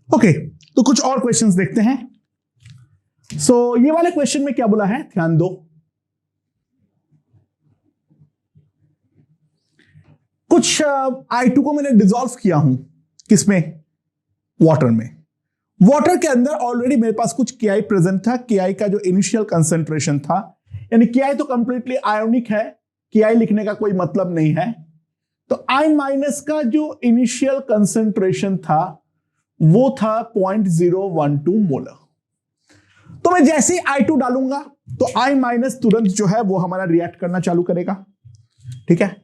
Okay, तो कुछ और क्वेश्चंस देखते हैं। ये वाले क्वेश्चन में क्या बोला है, ध्यान दो। कुछ I2 को मैंने डिसॉल्व किया हूं, किसमें, वाटर में। वाटर के अंदर ऑलरेडी मेरे पास कुछ Ki प्रेजेंट था। Ki का जो इनिशियल कंसेंट्रेशन था, यानी Ki तो कंप्लीटली आयोनिक है, Ki लिखने का कोई मतलब नहीं है। तो I माइनस का जो इनिशियल कंसेंट्रेशन था वो था 0.012 मोलर। तो मैं जैसे ही I2 डालूंगा तो I माइनस तुरंत जो है वो हमारा रिएक्ट करना चालू करेगा, ठीक है।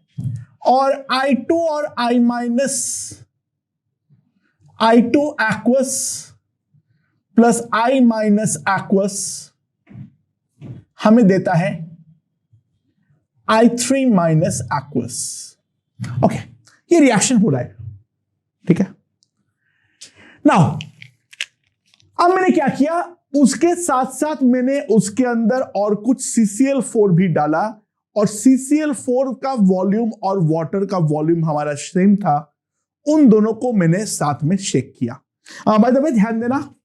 और I2 और I minus, I2 aqueous plus I minus aqueous हमें देता है I3 माइनस एक्वस। ओके, ये रिएक्शन हो रहा है, ठीक है। नाउ अब मैंने क्या किया, उसके साथ साथ मैंने उसके अंदर और कुछ CCl4 भी डाला, और CCl4 का वॉल्यूम और वाटर का वॉल्यूम हमारा सेम था। उन दोनों को मैंने साथ में शेक किया। बाय द वे ध्यान देना,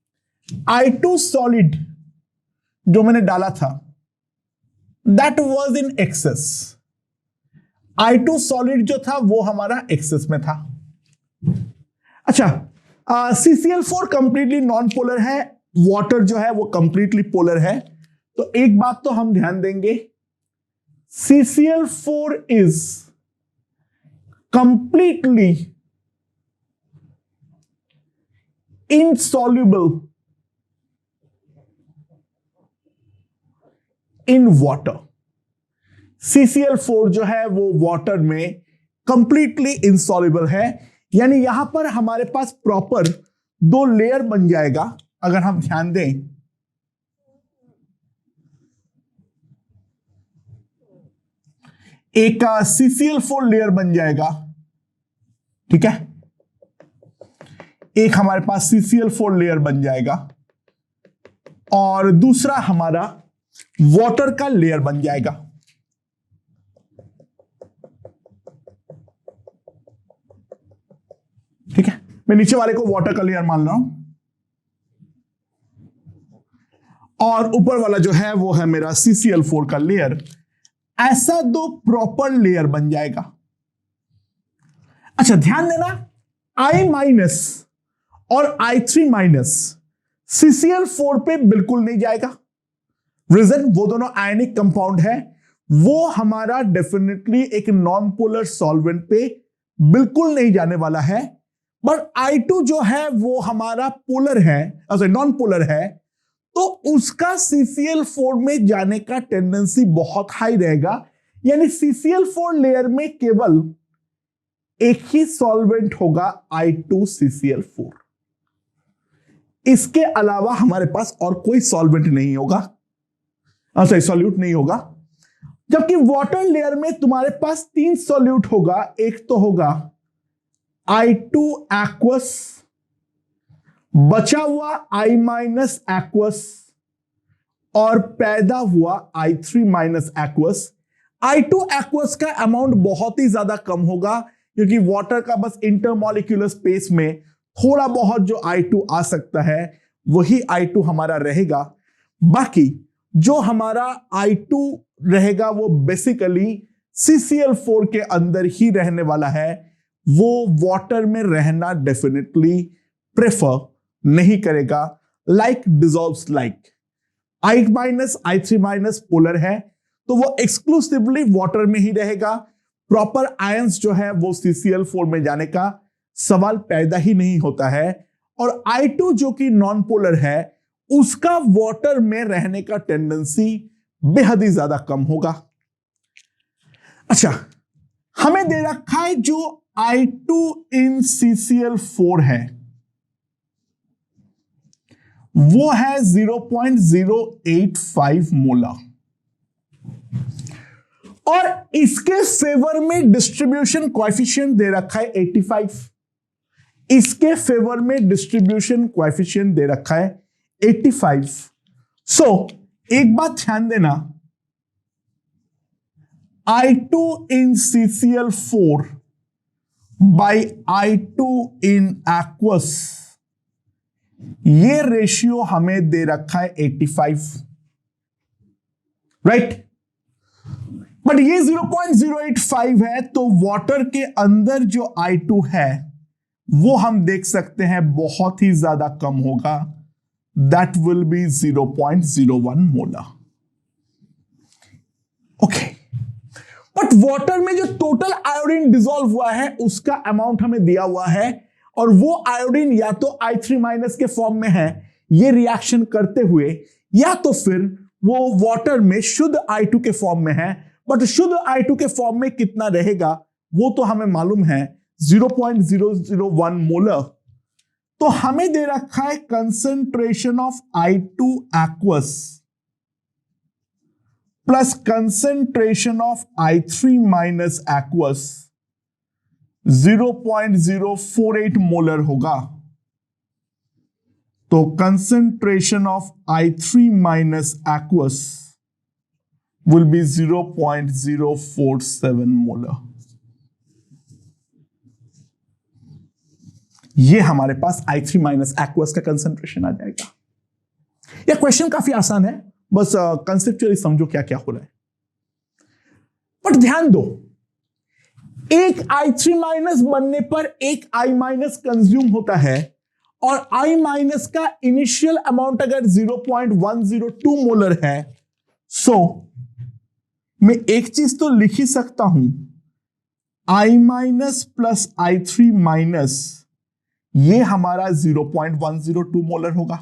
I2 सॉलिड जो मैंने डाला था that was in excess. I2 solid जो था वो हमारा एक्सेस में था। अच्छा, CCl4 कंप्लीटली नॉन पोलर है, वाटर जो है वो कंप्लीटली पोलर है। तो एक बात तो हम ध्यान देंगे, CCl4 is completely insoluble in water। CCl4 जो है वो वाटर में कंप्लीटली insoluble है, यानी यहां पर हमारे पास प्रॉपर दो लेयर बन जाएगा। अगर हम ध्यान दें, एक CCl4 लेयर बन जाएगा, ठीक है, एक हमारे पास CCl4 लेयर बन जाएगा और दूसरा हमारा वाटर का लेयर बन जाएगा। ठीक है, मैं नीचे वाले को वाटर का लेयर मान रहा हूं और ऊपर वाला जो है वो है मेरा CCl4 का लेयर। ऐसा दो प्रॉपर लेयर बन जाएगा। अच्छा ध्यान देना, I माइनस और I3 माइनस CCl4 पे बिल्कुल नहीं जाएगा। रीजन, वो दोनों आयनिक कंपाउंड है, वो हमारा डेफिनेटली एक नॉन पोलर सॉल्वेंट पे बिल्कुल नहीं जाने वाला है। बट I2 जो है वो हमारा पोलर है, नॉन पोलर है, तो उसका CCl4 में जाने का टेंडेंसी बहुत हाई रहेगा। यानी CCl4 लेयर में केवल एक ही सॉल्वेंट होगा, I2CCl4। इसके अलावा हमारे पास और कोई सॉल्वेंट नहीं होगा, सॉल्यूट नहीं होगा। जबकि वाटर लेयर में तुम्हारे पास तीन सॉल्यूट होगा। एक तो होगा I2 एक्वस, बचा हुआ I माइनस एक्वस और पैदा हुआ I3 minus aqueous. I2 aqueous का अमाउंट बहुत ही ज्यादा कम होगा, क्योंकि वाटर का बस इंटरमॉलिक्यूलर स्पेस में थोड़ा बहुत जो I2 आ सकता है वही I2 हमारा रहेगा। बाकी जो हमारा I2 रहेगा वो बेसिकली CCl4 के अंदर ही रहने वाला है। वो वाटर में रहना डेफिनेटली प्रेफर नहीं करेगा, like dissolves like. I minus I3 minus polar है तो वो एक्सक्लूसिवली वाटर में ही रहेगा। प्रॉपर आयंस जो है वो CCl4 में जाने का सवाल पैदा ही नहीं होता है। और I2 जो कि नॉन पोलर है उसका वाटर में रहने का टेंडेंसी बेहद ही ज्यादा कम होगा। अच्छा, हमें दे रखा है जो I2 इन CCl4 है वो है 0.085 मोलर, और इसके फेवर में डिस्ट्रीब्यूशन कोएफिशिएंट दे रखा है 85। इसके फेवर में डिस्ट्रीब्यूशन कोएफिशिएंट दे रखा है 85। सो एक बात ध्यान देना, I2 in CCl4 by I2 in aqueous ये रेशियो हमें दे रखा है 85, राइट। बट ये 0.085 है, तो वाटर के अंदर जो I2 है वो हम देख सकते हैं बहुत ही ज्यादा कम होगा, that will B 0.01 molar. Okay, but water में जो टोटल आयोडीन डिसॉल्व हुआ है उसका अमाउंट हमें दिया हुआ है, और वो आयोडीन या तो I3 माइनस के फॉर्म में है ये रिएक्शन करते हुए, या तो फिर वो वाटर में शुद्ध I2 के फॉर्म में है। बट शुद्ध I2 के फॉर्म में कितना रहेगा वो तो हमें मालूम है 0.001 मोलर। तो हमें दे रखा है concentration of I2 aqueous plus concentration of I3 minus aqueous 0.048 molar होगा। तो concentration of I3 minus aqueous will be 0.047 molar. ये हमारे पास I3 माइनस aqueous का कंसंट्रेशन आ जाएगा। यह क्वेश्चन काफी आसान है, बस कंसेप्चुअली समझो क्या क्या हो रहा है। बट ध्यान दो, एक I3 माइनस बनने पर एक I माइनस कंज्यूम होता है, और I माइनस का इनिशियल अमाउंट अगर 0.102 मोलर है, सो मैं एक चीज तो लिख ही सकता हूं, I minus plus I3 minus, ये हमारा 0.102 मोलर होगा।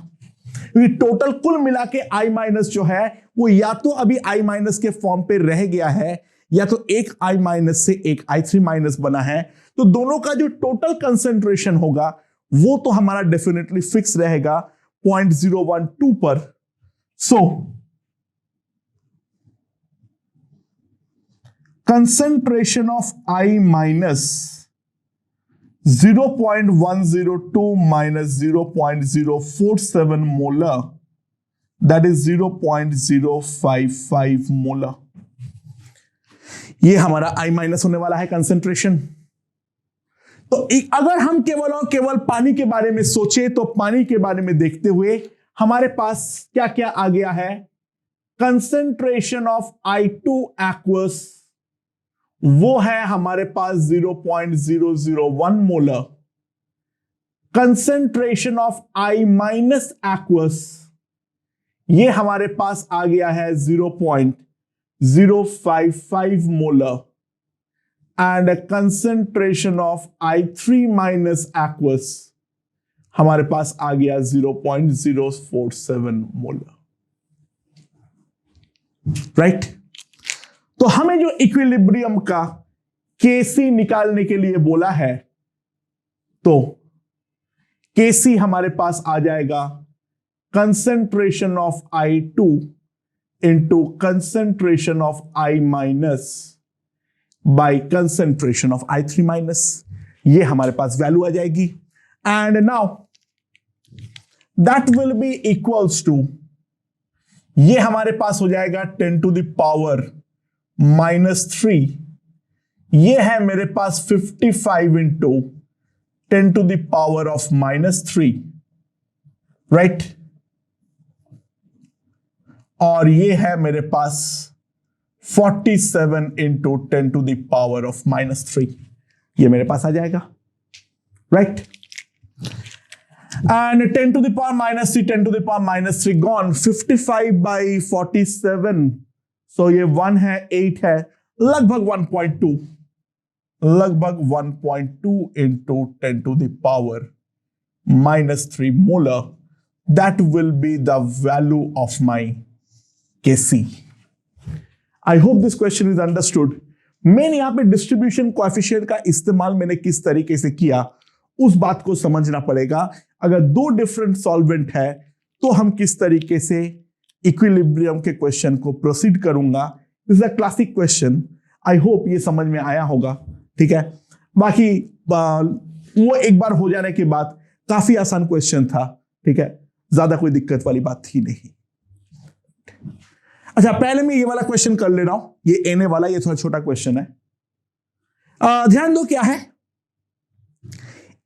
क्योंकि टोटल कुल मिला के I माइनस जो है वो या तो अभी I माइनस के फॉर्म पे रह गया है, या तो एक I माइनस से एक I3 माइनस बना है। तो दोनों का जो टोटल कंसेंट्रेशन होगा वो तो हमारा डेफिनेटली फिक्स रहेगा 0.012 पर। सो concentration of I minus 0.102 minus 0.047 molar, that is 0.055 molar। ये हमारा I माइनस होने वाला है कंसेंट्रेशन। तो अगर हम केवल और केवल पानी के बारे में सोचे, तो पानी के बारे में देखते हुए हमारे पास क्या क्या आ गया है, कंसेंट्रेशन ऑफ I2 aqueous वो है हमारे पास 0.001 molar. Concentration of I minus aqueous ये हमारे पास आ गया है 0.055 molar, and concentration of I3 minus aqueous हमारे पास आ गया 0.047 मोलर, राइट। तो हमें जो इक्विलिब्रियम का Kc निकालने के लिए बोला है, तो Kc हमारे पास आ जाएगा concentration of I2 into concentration of I minus by concentration of I3 minus. ये हमारे पास वैल्यू आ जाएगी, and now that will be equals to, ये हमारे पास हो जाएगा 10 टू द पावर -3। ये है मेरे पास 55 into 10 to the power of -3, right. और ये है मेरे पास 47 into 10 to the power of -3, ये मेरे पास आ जाएगा, right. And 10 to the power -3, 10 to the power -3 gone, 55 by 47, so ये 1 है, 8 है, लगभग 1.2, लगभग 1.2 into 10 to the power -3 molar, that will be the value of my Kc। I hope this question is understood. मैंने यहां पे डिस्ट्रीब्यूशन कोएफिशिएंट का इस्तेमाल मैंने किस तरीके से किया उस बात को समझना पड़ेगा। अगर दो डिफरेंट सॉल्वेंट है तो हम किस तरीके से इक्विलिब्रियम के क्वेश्चन को प्रोसीड करूंगा। This is a classic question, I hope ये समझ में आया होगा, ठीक है। बाकी वो एक बार हो जाने के बाद काफी आसान क्वेश्चन था, ठीक है, ज्यादा कोई दिक्कत वाली बात थी नहीं। अच्छा, पहले मैं ये वाला क्वेश्चन कर ले रहा हूं, ये एने वाला, ये थोड़ा छोटा क्वेश्चन है। ध्यान दो क्या है,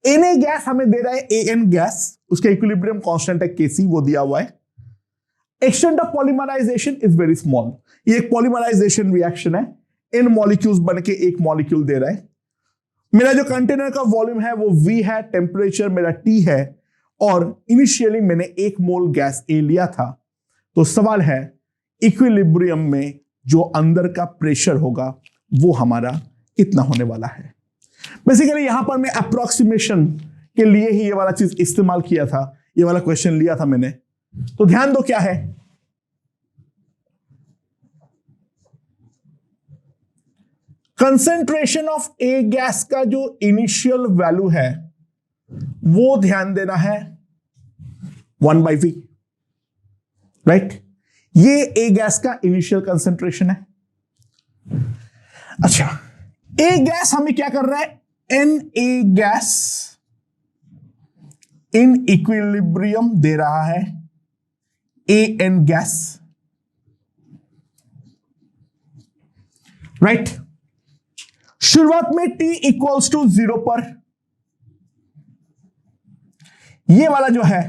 Na गैस हमें दे रहा है An गैस, उसका इक्विलिब्रियम कांस्टेंट है Kc, वो दिया हुआ है। Extent of polymerisation is very small, ये एक पॉलीमराइजेशन रिएक्शन है, इन मॉलिक्यूल्स बन के एक मॉलिक्यूल दे रहा है। मेरा जो कंटेनर का वॉल्यूम है वो V है, टेम्परेचर मेरा T है, और इनिशियली मैंने 1 मोल गैस A लिया था। तो सवाल है इक्विलिब्रियम में जो अंदर का प्रेशर होगा वो हमारा कितना होने वाला है। बेसिकली यहां पर मैं अप्रोक्सीमेशन के लिए ही ये वाला चीज इस्तेमाल किया था, ये वाला क्वेश्चन लिया था मैंने। तो ध्यान दो क्या है, कंसेंट्रेशन ऑफ ए गैस का जो इनिशियल वैल्यू है वो ध्यान देना है 1/V, राइट। ये ए गैस का इनिशियल कंसेंट्रेशन है। अच्छा, ए गैस हमें क्या कर रहा है, Na गैस इन इक्विलिब्रियम दे रहा है An गैस, राइट। शुरुआत में T इक्वल्स टू 0 पर ये वाला जो है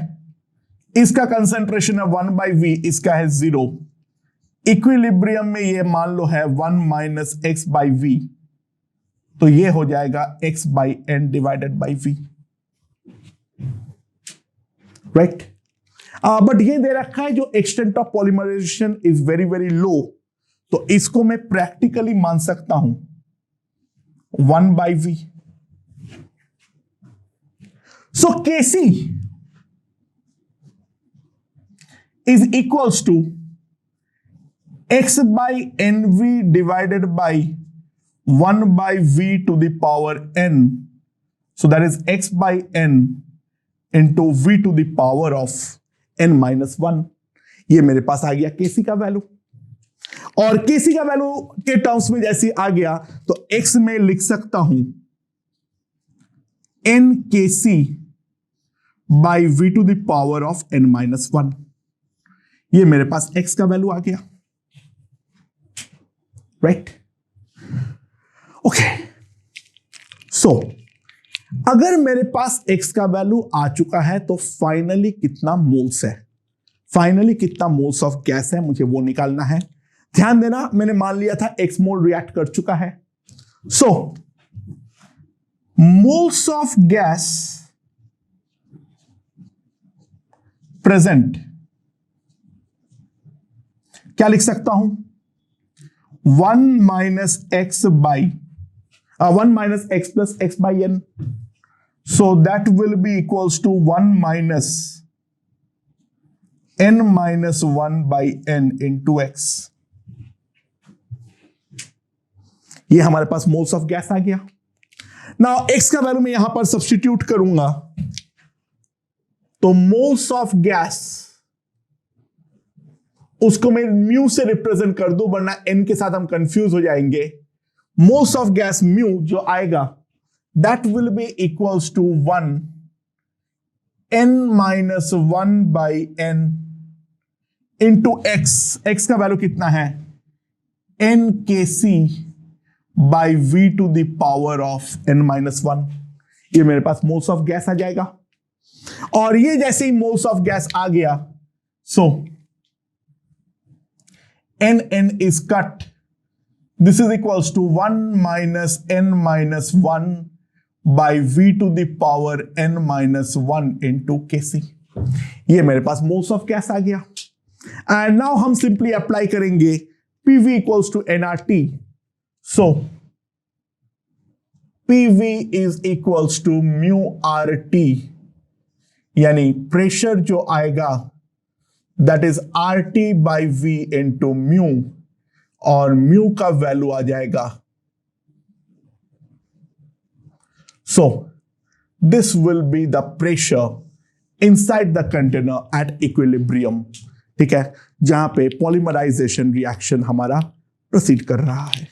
इसका कंसेंट्रेशन है 1/V, इसका है 0। इक्विलिब्रियम में ये मान लो है 1 - x/V, तो ये हो जाएगा x/n divided by V, right. But ये दे रखा है जो extent of polymerisation is very very low, तो इसको मैं प्रैक्टिकली मान सकता हूं 1/V। So Kc is equals to x/nV divided by 1/V to the power n. So that is x/n into V to the power of n-1। ये मेरे पास आ गया Kc का वैल्यू, और Kc का वैल्यू के टर्म्स में जैसे आ गया तो x में लिख सकता हूं n/Kc by V to the power of n-1। ये मेरे पास x का वैल्यू आ गया, राइट। ओके, सो अगर मेरे पास x का वैल्यू आ चुका है तो फाइनली कितना मोल्स है, फाइनली कितना मोल्स ऑफ गैस है, मुझे वो निकालना है। ध्यान देना, मैंने मान लिया था x मोल रिएक्ट कर चुका है। सो मोल्स ऑफ गैस प्रेजेंट क्या लिख सकता हूं, 1 - x plus x by n, so that will be equals to 1 minus n-1 by n into x। ये हमारे पास मोल्स ऑफ गैस आ गया। नाउ x का वैल्यू मैं यहां पर सब्स्टिट्यूट करूंगा तो मोल्स ऑफ गैस उसको मैं म्यू से रिप्रेजेंट कर दूं, वरना n के साथ हम कंफ्यूज हो जाएंगे। मोल्स ऑफ गैस म्यू जो आएगा that will be equals to 1 n-1 by n into x। x का वैल्यू कितना है, n/Kc by V to the power of n-1। ये मेरे पास मोल्स ऑफ गैस आ जाएगा, और ये जैसे ही मोल्स ऑफ गैस आ गया so n is cut. This is equals to 1 minus n-1 by V to the power n-1 into Kc। ये मेरे पास मोल्स ऑफ गैस आ गया। एंड नाउ हम सिंपली अप्लाई करेंगे PV equals to nRT। So PV is equals to mu RT, यानी pressure जो आएगा that is RT by V into mu, और म्यू का वैल्यू आ जाएगा। So this will be the pressure inside the container at equilibrium, ठीक है, जहां पे पॉलीमराइजेशन रिएक्शन हमारा प्रोसीड कर रहा है।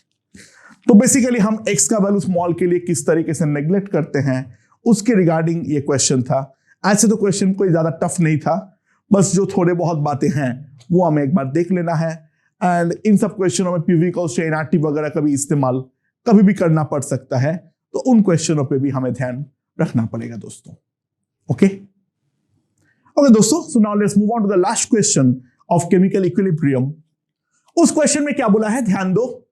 तो बेसिकली हम x का वैल्यू स्मॉल के लिए किस तरीके से नेग्लेक्ट करते हैं उसके रिगार्डिंग ये क्वेश्चन था। ऐसे तो क्वेश्चन कोई ज्यादा टफ नहीं था, बस जो थोड़े बहुत बातें हैं वो हमें एक बार देख लेना है। एंड इन सब क्वेश्चनों में PV इक्वल्स टू nRT वगैरह का भी इस्तेमाल कभी भी करना पड़ सकता है, तो उन क्वेश्चनों पे भी हमें ध्यान रखना पड़ेगा दोस्तों। ओके ओके दोस्तों, so now let's move on to the last question of chemical equilibrium. उस क्वेश्चन में क्या बोला है, ध्यान दो।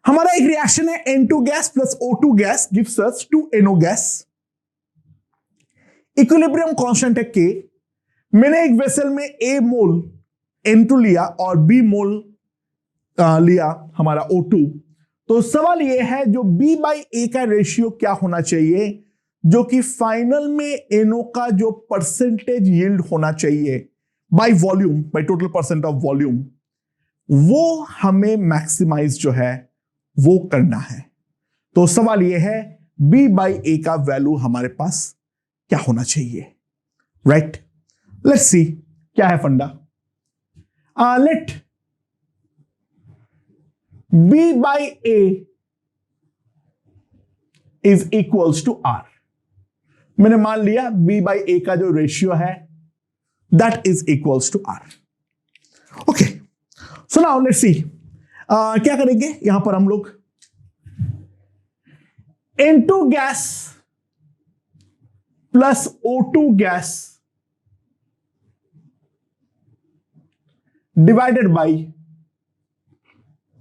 हमारा एक रिएक्शन है N2 gas plus O2 gas gives us 2NO gas. Equilibrium constant है K। मैंने एक वेसल में A मोल N2 लिया और B मोल लिया हमारा O2। तो सवाल यह है जो B बाई A का रेशियो क्या होना चाहिए, जो कि फाइनल में NO का जो परसेंटेज यील्ड होना चाहिए by volume, by total percent of volume, वो हमें मैक्सिमाइज जो है वो करना है। तो सवाल यह है B बाई A का वैल्यू हमारे पास क्या होना चाहिए, राइट। लेट्स सी क्या है funda. Let B by A is equals to R। मैंने मान लिया B बाई A का जो रेशियो है that is equals to R। Okay, so now let's see क्या करेंगे यहां पर हम लोग। N2 gas plus O2 gas divided by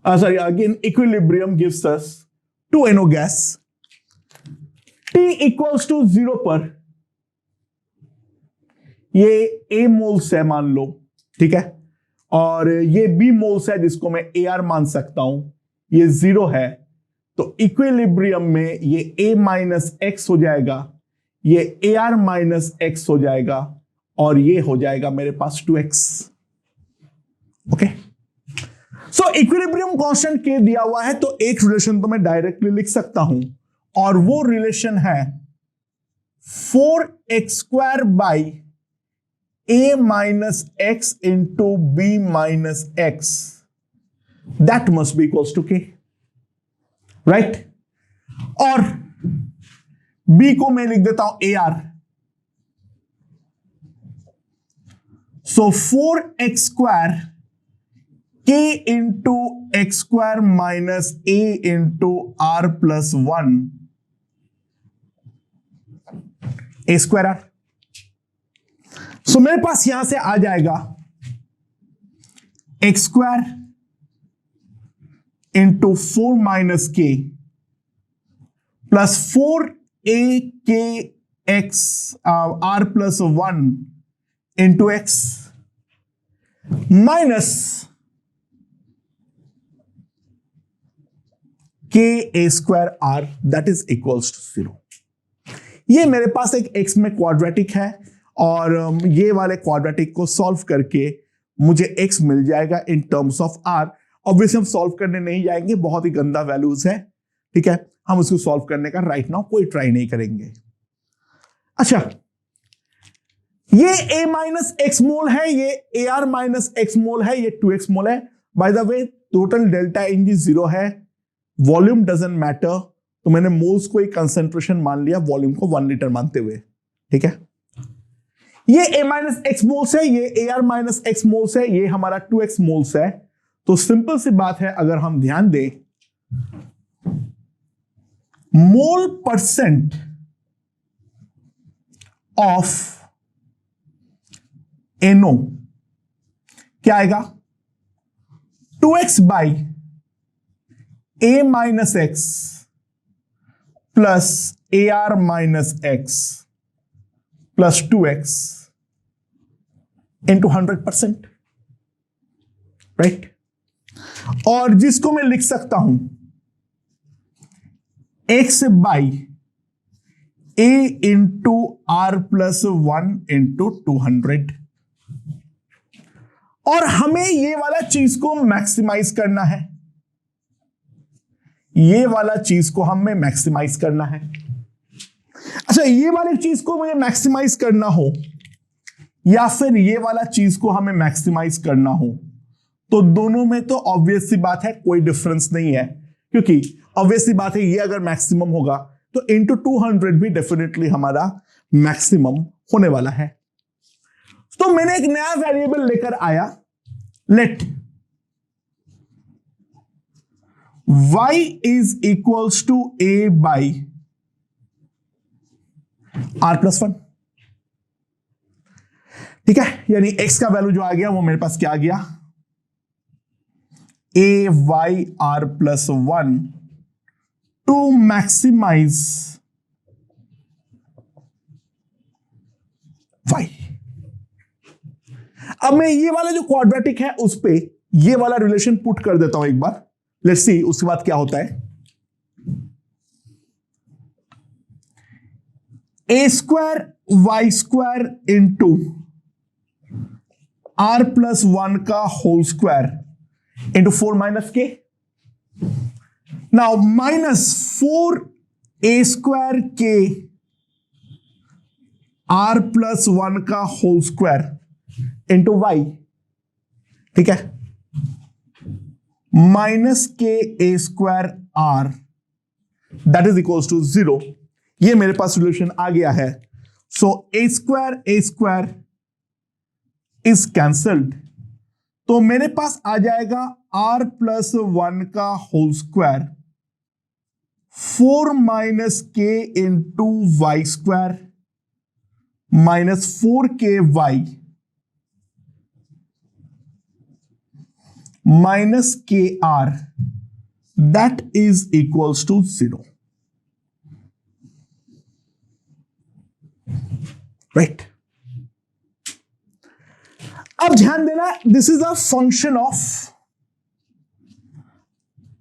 sorry, again equilibrium gives us 2NO gas। T equals to 0 पर ये A मोल्स है मान लो, ठीक है, और ये B मोल्स है जिसको मैं AR मान सकता हूं, ये 0 है। तो इक्विलिब्रियम में ये A माइनस एक्स हो जाएगा, ये AR माइनस एक्स हो जाएगा, और ये हो जाएगा मेरे पास 2x। ओके, सो इक्विलिब्रियम कांस्टेंट K दिया हुआ है, तो एक रिलेशन तो मैं डायरेक्टली लिख सकता हूं, और वो रिलेशन है 4x square by A minus x into B minus x, that must be equals to K, right. और B को मैं लिख देता हूं AR। So 4x square K into x square minus A into R plus 1 A square R। So मेरे पास यहां से आ जाएगा x square into 4 minus K plus 4AK x R plus 1 into x minus K square R that is equals to 0। ये मेरे पास एक x में क्वाड्रेटिक है, और ये वाले क्वाड्रेटिक को सॉल्व करके मुझे x मिल जाएगा in terms of R। Obviously हम सॉल्व करने नहीं जाएंगे, बहुत ही गंदा वैल्यूज है, ठीक है, हम उसको सॉल्व करने का राइट नाउ कोई ट्राई नहीं करेंगे। अच्छा, ये A माइनस एक्स मोल है, ये AR माइनस एक्स मोल है, ये 2x मोल है। By the way total delta Ng 0 है, वॉल्यूम डजंट मैटर, तो मैंने मोल्स को एक कंसेंट्रेशन मान लिया, वॉल्यूम को 1 लीटर मानते हुए, ठीक है। ये A माइनस एक्स मोल्स है, ये AR माइनस एक्स मोल्स है, ये हमारा 2x मोल्स है। तो सिंपल सी बात है, अगर हम ध्यान दें, मोल परसेंट ऑफ NO क्या आएगा, 2x by A minus x plus AR minus x plus 2x into 100%, right. और जिसको मैं लिख सकता हूं x by A into R plus 1 into 200। और हमें ये वाला चीज को मैक्सिमाइज करना है, ये वाला चीज को हमें मैक्सिमाइज करना है। अच्छा, ये वाली चीज को मुझे मैक्सिमाइज करना हो या फिर ये वाला चीज को हमें मैक्सिमाइज करना हो, तो दोनों में तो ऑब्वियस सी बात है कोई डिफरेंस नहीं है, क्योंकि ऑब्वियस सी बात है ये अगर मैक्सिमम होगा तो इंटू 200 भी डेफिनेटली हमारा मैक्सिमम होने वाला है। तो मैंने एक नया वेरिएबल लेकर आया, late y is equals to a by r plus 1। ठीक है, यानी x का वैल्यू जो आ गया वो मेरे पास क्या आ गया, a y r plus 1 to maximise y। अब मैं ये वाला जो क्वाड्रेटिक है उस पे ये वाला रिलेशन पुट कर देता हूं एक बार, लेट्स सी उसके बाद क्या होता है। a square y square into r plus 1 का होल स्क्वायर इंटू 4 माइनस के। नाउ माइनस 4 a स्क्वायर के r प्लस 1 का होल स्क्वायर इंटू y। ठीक है, minus k a square r that is equals to 0। ये मेरे पास सोल्यूशन आ गया है। So a square is cancelled, तो मेरे पास आ जाएगा r प्लस 1 का whole square 4 minus k into y square minus 4 ky minus के r that is equals to 0। Right, अब ध्यान देना, this is a function of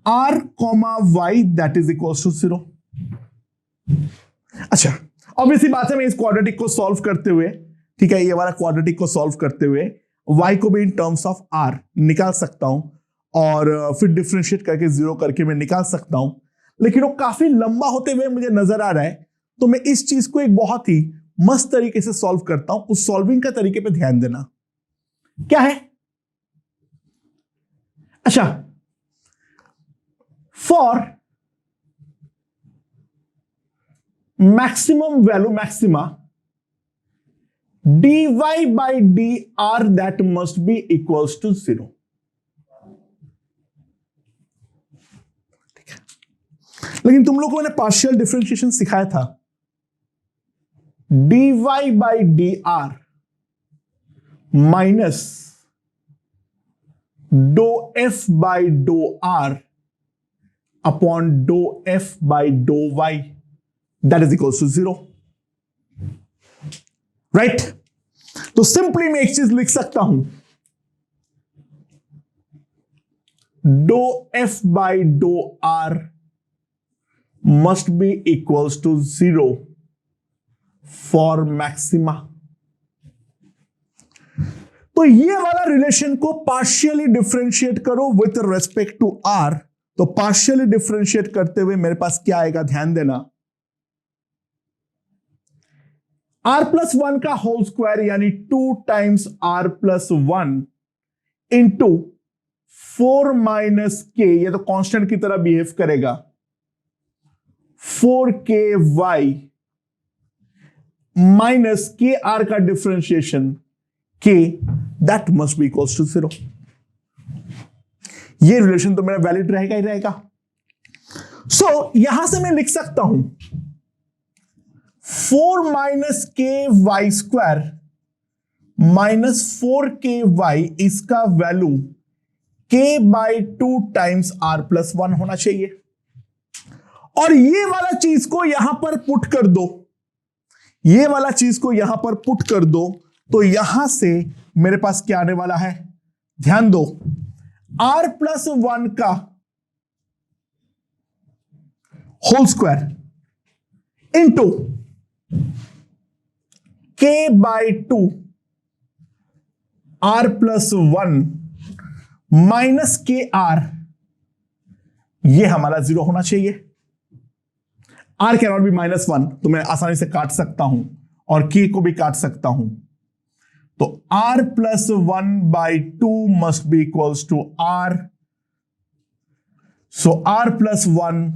r comma y that is equals to 0। अच्छा, ऑब्वियसली बात है, मैं इस क्वाड्रेटिक को सॉल्व करते हुए, ठीक है, ये वाला क्वाड्रेटिक को सॉल्व करते हुए y को भी इन टर्म्स ऑफ r निकाल सकता हूं और फिर डिफरेंशिएट करके 0 करके मैं निकाल सकता हूं, लेकिन वो काफी लंबा होते हुए मुझे नजर आ रहा है, तो मैं इस चीज को एक बहुत ही मस्त तरीके से सॉल्व करता हूं। उस सॉल्विंग का तरीके पे ध्यान देना क्या है। अच्छा, for maximum value maxima dy by dr that must be equals to 0। ठीक है, लेकिन तुम लोगों ने पार्शियल डिफरेंशिएशन सिखाया था, dy by dr माइनस डो f by डो r अपॉन डो f by डो y that is equals to 0। Right, तो सिंपली मैं एक चीज लिख सकता हूं, डो f by डो r must be equals to 0 for maxima. तो ये वाला रिलेशन को पार्शियली डिफरेंशिएट करो विथ रेस्पेक्ट टू r, तो पार्शियली डिफरेंशिएट करते हुए मेरे पास क्या आएगा, ध्यान देना, r प्लस 1 का होल स्क्वायर यानी 2 times r plus 1 into 4 minus के, ये तो कांस्टेंट की तरह बिहेव करेगा, 4ky माइनस के आर का differentiation k that must be equals to 0। ये रिलेशन तो मेरा वैलिड रहेगा ही रहेगा। सो यहां से मैं लिख सकता हूं 4 माइनस के वाई स्क्वायर माइनस 4ky, इसका value k by 2 times r plus 1 होना चाहिए। और ये वाला चीज को यहां पर पुट कर दो, ये वाला चीज को यहां पर पुट कर दो, तो यहां से मेरे पास क्या आने वाला है, ध्यान दो, r प्लस 1 का whole square into k by 2 r plus 1 minus के आर, ये हमारा 0 होना चाहिए। r कैन नॉट बी -1, तो मैं आसानी से काट सकता हूं और k को भी काट सकता हूं, तो r plus 1 by 2 must be equals to r, so r plus 1,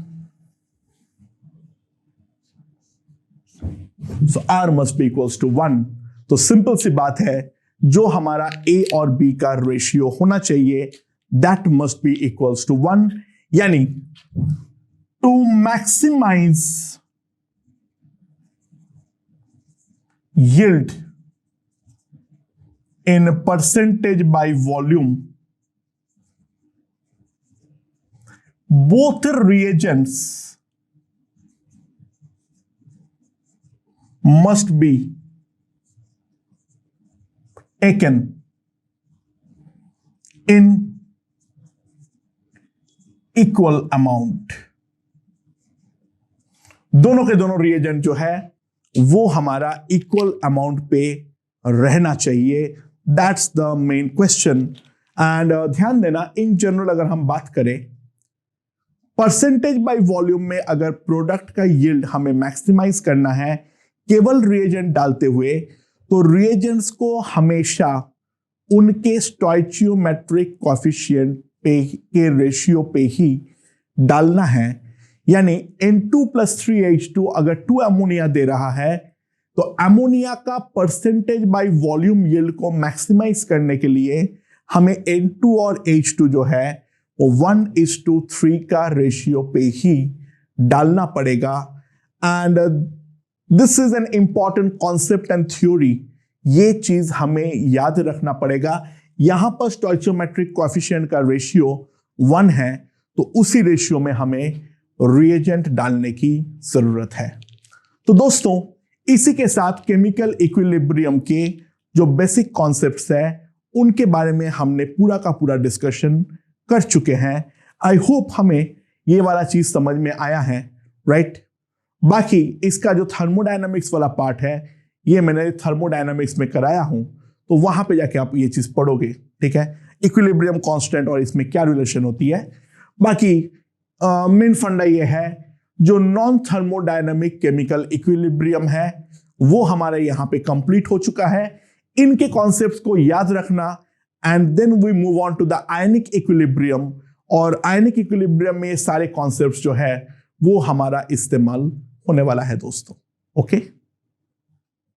so r must be equals to 1। तो सिंपल सी बात है, जो हमारा a और b का रेशियो होना चाहिए that must be equals to 1। यानी to maximise yield in percentage by volume, both reagents must be taken in equal amount. दोनों के दोनों रिएजेंट जो है वो हमारा इक्वल अमाउंट पे रहना चाहिए. That's the main question. And ध्यान देना, इन जनरल अगर हम बात करें परसेंटेज बाय वॉल्यूम में, अगर प्रोडक्ट का यील्ड हमें मैक्सिमाइज करना है केवल रिएजेंट डालते हुए, तो रिएजेंट्स को हमेशा उनके स्टोइचियोमेट्रिक कोएफिशिएंट पे के रेशियो पे ही डालना है. यानी N2 + 3H2 अगर 2 अमोनिया दे रहा है तो अमोनिया का परसेंटेज बाय वॉल्यूम यील्ड को मैक्सिमाइज करने के लिए हमें N2 और H2 जो है वो 1:3 का रेशियो पे ही डालना पड़ेगा. And this is an important concept and theory. ये चीज हमें याद रखना पड़ेगा. यहां पर स्टोइचियोमेट्रिक कोएफिशिएंट का रेशियो 1 है, तो उसी रेशियो में हमें रिएजेंट डालने की जरूरत है. तो दोस्तों, इसी के साथ केमिकल इक्विलिब्रियम के जो बेसिक कॉन्सेप्ट्स है उनके बारे में हमने पूरा का पूरा डिस्कशन कर चुके हैं. आई होप हमें ये वाला चीज समझ में आया है, राइट. बाकी इसका जो थर्मोडायनामिक्स वाला पार्ट है ये मैंने थर्मोडायनामिक्स में कराया हूं, तो वहां पे जाके आप ये चीज पढ़ोगे, ठीक है. इक्विलिब्रियम कांस्टेंट और इसमें क्या रिलेशन होती है. बाकी मेन फंडा ये है, जो नॉन थर्मोडायनामिक केमिकल इक्विलिब्रियम है वो हमारे यहां पे कंप्लीट हो चुका है. इनके कॉन्सेप्ट्स को याद रखना and then we move on to the ionic equilibrium. और आयनिक इक्विलिब्रियम में ये सारे कॉन्सेप्ट्स जो है वो हमारा इस्तेमाल होने वाला है दोस्तों. ओके.